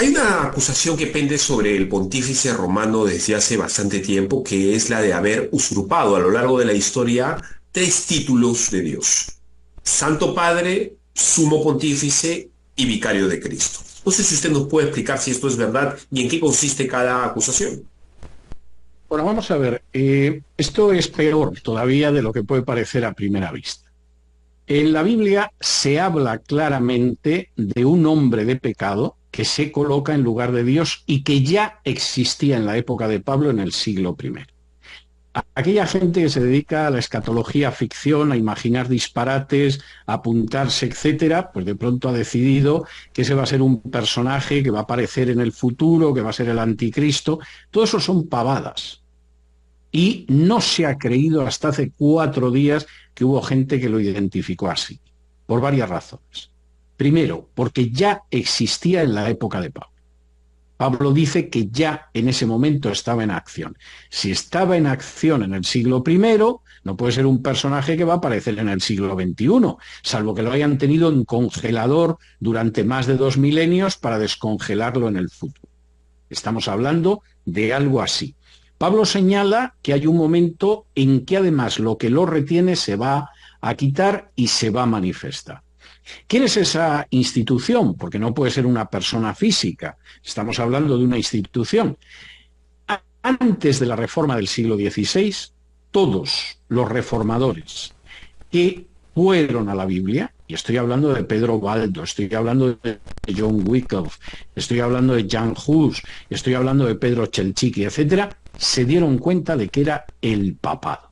Hay una acusación que pende sobre el pontífice romano desde hace bastante tiempo, que es la de haber usurpado a lo largo de la historia tres títulos de Dios: Santo Padre, Sumo Pontífice y Vicario de Cristo. No sé si usted nos puede explicar si esto es verdad y en qué consiste cada acusación. Bueno, vamos a ver, esto es peor todavía de lo que puede parecer a primera vista. En la Biblia se habla claramente de un hombre de pecado que se coloca en lugar de Dios y que ya existía en la época de Pablo en el siglo I. Aquella gente que se dedica a la escatología ficción, a imaginar disparates, a apuntarse, etcétera, pues de pronto ha decidido que ese va a ser un personaje que va a aparecer en el futuro, que va a ser el anticristo. Todo eso son pavadas. Y no se ha creído hasta hace 4 días que hubo gente que lo identificó así, por varias razones. Primero, porque ya existía en la época de Pablo. Pablo dice que ya en ese momento estaba en acción. Si estaba en acción en el siglo I, no puede ser un personaje que va a aparecer en el siglo XXI, salvo que lo hayan tenido en congelador durante más de 2 milenios para descongelarlo en el futuro. Estamos hablando de algo así. Pablo señala que hay un momento en que además lo que lo retiene se va a quitar y se va a manifestar. ¿Quién es esa institución? Porque no puede ser una persona física. Estamos hablando de una institución. Antes de la reforma del siglo XVI, todos los reformadores que fueron a la Biblia, y estoy hablando de Pedro Baldo, estoy hablando de John Wycliffe, estoy hablando de Jan Hus, estoy hablando de Pedro Chelchiki, etcétera, se dieron cuenta de que era el papado.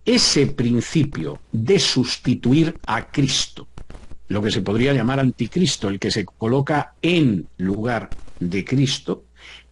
Ese principio de sustituir a Cristo, lo que se podría llamar anticristo, el que se coloca en lugar de Cristo,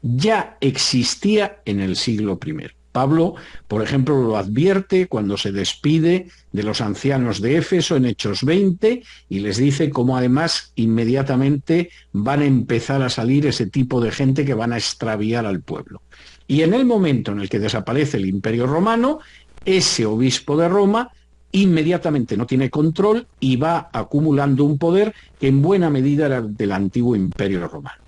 ya existía en el siglo I. Pablo, por ejemplo, lo advierte cuando se despide de los ancianos de Éfeso en Hechos 20 y les dice cómo además inmediatamente van a empezar a salir ese tipo de gente que van a extraviar al pueblo. Y en el momento en el que desaparece el Imperio Romano, ese obispo de Roma inmediatamente no tiene control y va acumulando un poder que en buena medida era del antiguo Imperio Romano.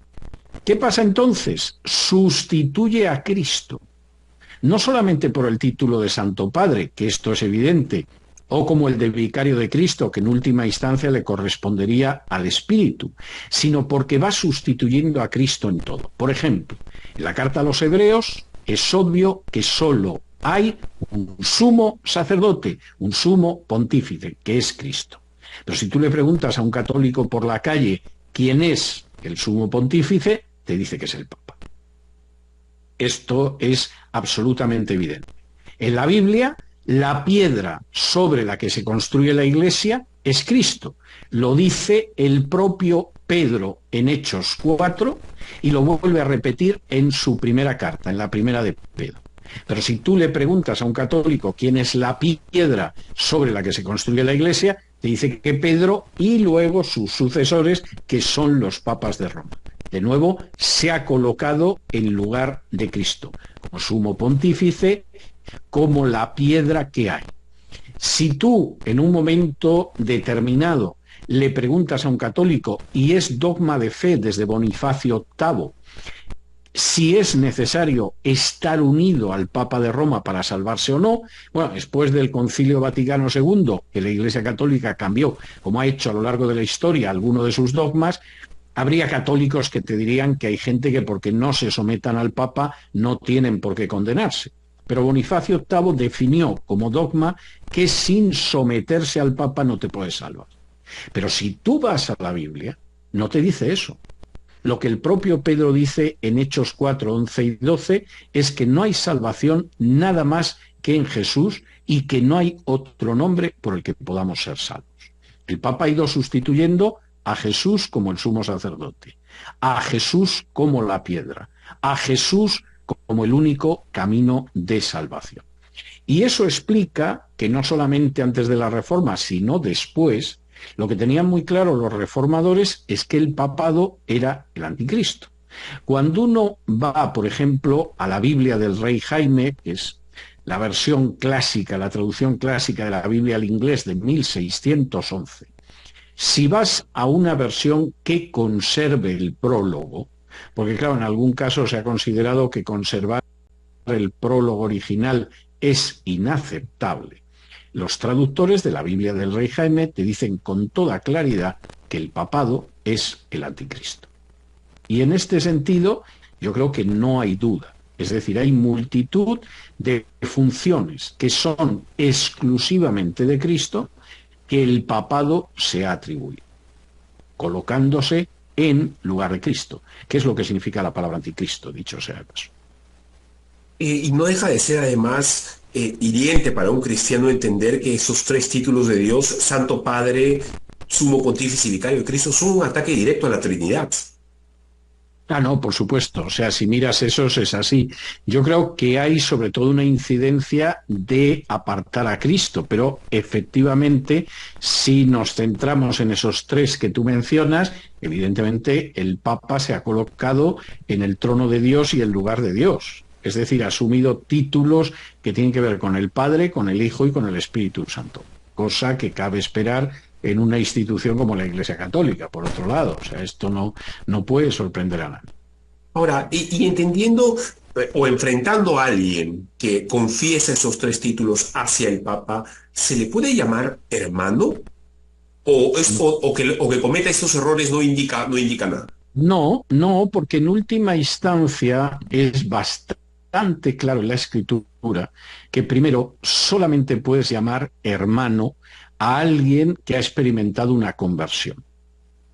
¿Qué pasa entonces? Sustituye a Cristo, no solamente por el título de Santo Padre, que esto es evidente, o como el de Vicario de Cristo, que en última instancia le correspondería al Espíritu, sino porque va sustituyendo a Cristo en todo. Por ejemplo, en la carta a los Hebreos es obvio que solo hay un sumo sacerdote, un sumo pontífice, que es Cristo. Pero si tú le preguntas a un católico por la calle quién es el sumo pontífice, te dice que es el Papa. Esto es absolutamente evidente. En la Biblia, la piedra sobre la que se construye la Iglesia es Cristo. Lo dice el propio Pedro en Hechos 4 y lo vuelve a repetir en su primera carta, en la primera de Pedro. Pero si tú le preguntas a un católico quién es la piedra sobre la que se construye la Iglesia, te dice que Pedro y luego sus sucesores, que son los papas de Roma. De nuevo, se ha colocado en lugar de Cristo, como sumo pontífice, como la piedra que hay. Si tú en un momento determinado le preguntas a un católico, y es dogma de fe desde Bonifacio VIII, si es necesario estar unido al Papa de Roma para salvarse o no, bueno, después del Concilio Vaticano II, que la Iglesia Católica cambió, como ha hecho a lo largo de la historia, alguno de sus dogmas, habría católicos que te dirían que hay gente que porque no se sometan al Papa no tienen por qué condenarse. Pero Bonifacio VIII definió como dogma que sin someterse al Papa no te puedes salvar. Pero si tú vas a la Biblia, no te dice eso. Lo que el propio Pedro dice en Hechos 4, 11 y 12 es que no hay salvación nada más que en Jesús y que no hay otro nombre por el que podamos ser salvos. El Papa ha ido sustituyendo a Jesús como el sumo sacerdote, a Jesús como la piedra, a Jesús como el único camino de salvación. Y eso explica que no solamente antes de la Reforma, sino después, lo que tenían muy claro los reformadores es que el papado era el anticristo. Cuando uno va, por ejemplo, a la Biblia del rey Jaime, que es la versión clásica, la traducción clásica de la Biblia al inglés de 1611, Si vas a una versión que conserve el prólogo, porque claro, en algún caso se ha considerado que conservar el prólogo original es inaceptable. Los traductores de la Biblia del Rey Jaime te dicen con toda claridad que el papado es el anticristo. Y en este sentido, yo creo que no hay duda. Es decir, hay multitud de funciones que son exclusivamente de Cristo que el papado se ha atribuido, colocándose en lugar de Cristo, que es lo que significa la palabra anticristo, dicho sea de paso. Y no deja de ser además hiriente para un cristiano entender que esos tres títulos de Dios, Santo Padre, Sumo Pontífice y Vicario de Cristo, son un ataque directo a la Trinidad. Ah, no, por supuesto. O sea, si miras esos es así. Yo creo que hay sobre todo una incidencia de apartar a Cristo, pero efectivamente, si nos centramos en esos tres que tú mencionas, evidentemente el Papa se ha colocado en el trono de Dios y el lugar de Dios. Es decir, ha asumido títulos que tienen que ver con el Padre, con el Hijo y con el Espíritu Santo, cosa que cabe esperar en una institución como la Iglesia Católica, por otro lado. O sea, esto no puede sorprender a nadie. Ahora, y entendiendo o enfrentando a alguien que confiesa esos tres títulos hacia el Papa, ¿se le puede llamar hermano? O que cometa estos errores no indica nada. No, no, porque en última instancia es bastante claro en la escritura que primero solamente puedes llamar hermano a alguien que ha experimentado una conversión,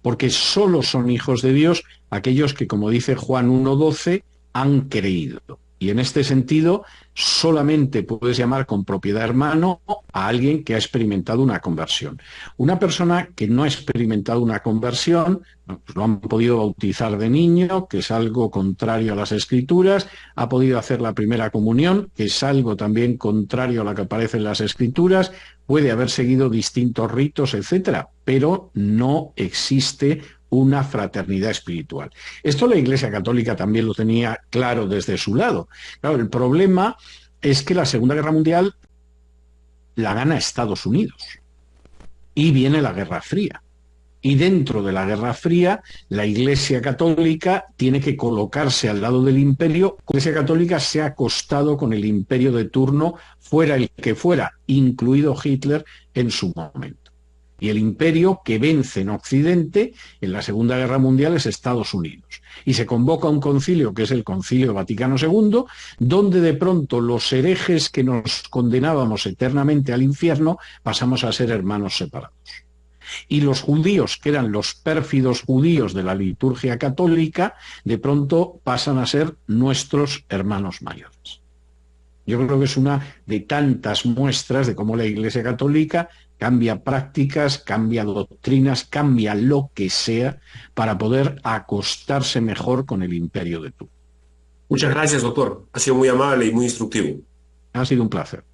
porque solo son hijos de Dios aquellos que, como dice Juan 1:12, han creído. Y en este sentido, solamente puedes llamar con propiedad hermano a alguien que ha experimentado una conversión. Una persona que no ha experimentado una conversión, pues lo han podido bautizar de niño, que es algo contrario a las Escrituras, ha podido hacer la primera comunión, que es algo también contrario a lo que aparece en las Escrituras, puede haber seguido distintos ritos, etcétera, pero no existe una fraternidad espiritual. Esto la Iglesia Católica también lo tenía claro desde su lado. Claro, el problema es que la Segunda Guerra Mundial la gana Estados Unidos y viene la Guerra Fría. Y dentro de la Guerra Fría, la Iglesia Católica tiene que colocarse al lado del imperio. La Iglesia Católica se ha acostado con el imperio de turno, fuera el que fuera, incluido Hitler en su momento. Y el imperio que vence en Occidente en la Segunda Guerra Mundial es Estados Unidos. Y se convoca un concilio, que es el Concilio Vaticano II, donde de pronto los herejes que nos condenábamos eternamente al infierno pasamos a ser hermanos separados. Y los judíos, que eran los pérfidos judíos de la liturgia católica, de pronto pasan a ser nuestros hermanos mayores. Yo creo que es una de tantas muestras de cómo la Iglesia Católica cambia prácticas, cambia doctrinas, cambia lo que sea para poder acostarse mejor con el imperio de turno. Muchas gracias, doctor. Ha sido muy amable y muy instructivo. Ha sido un placer.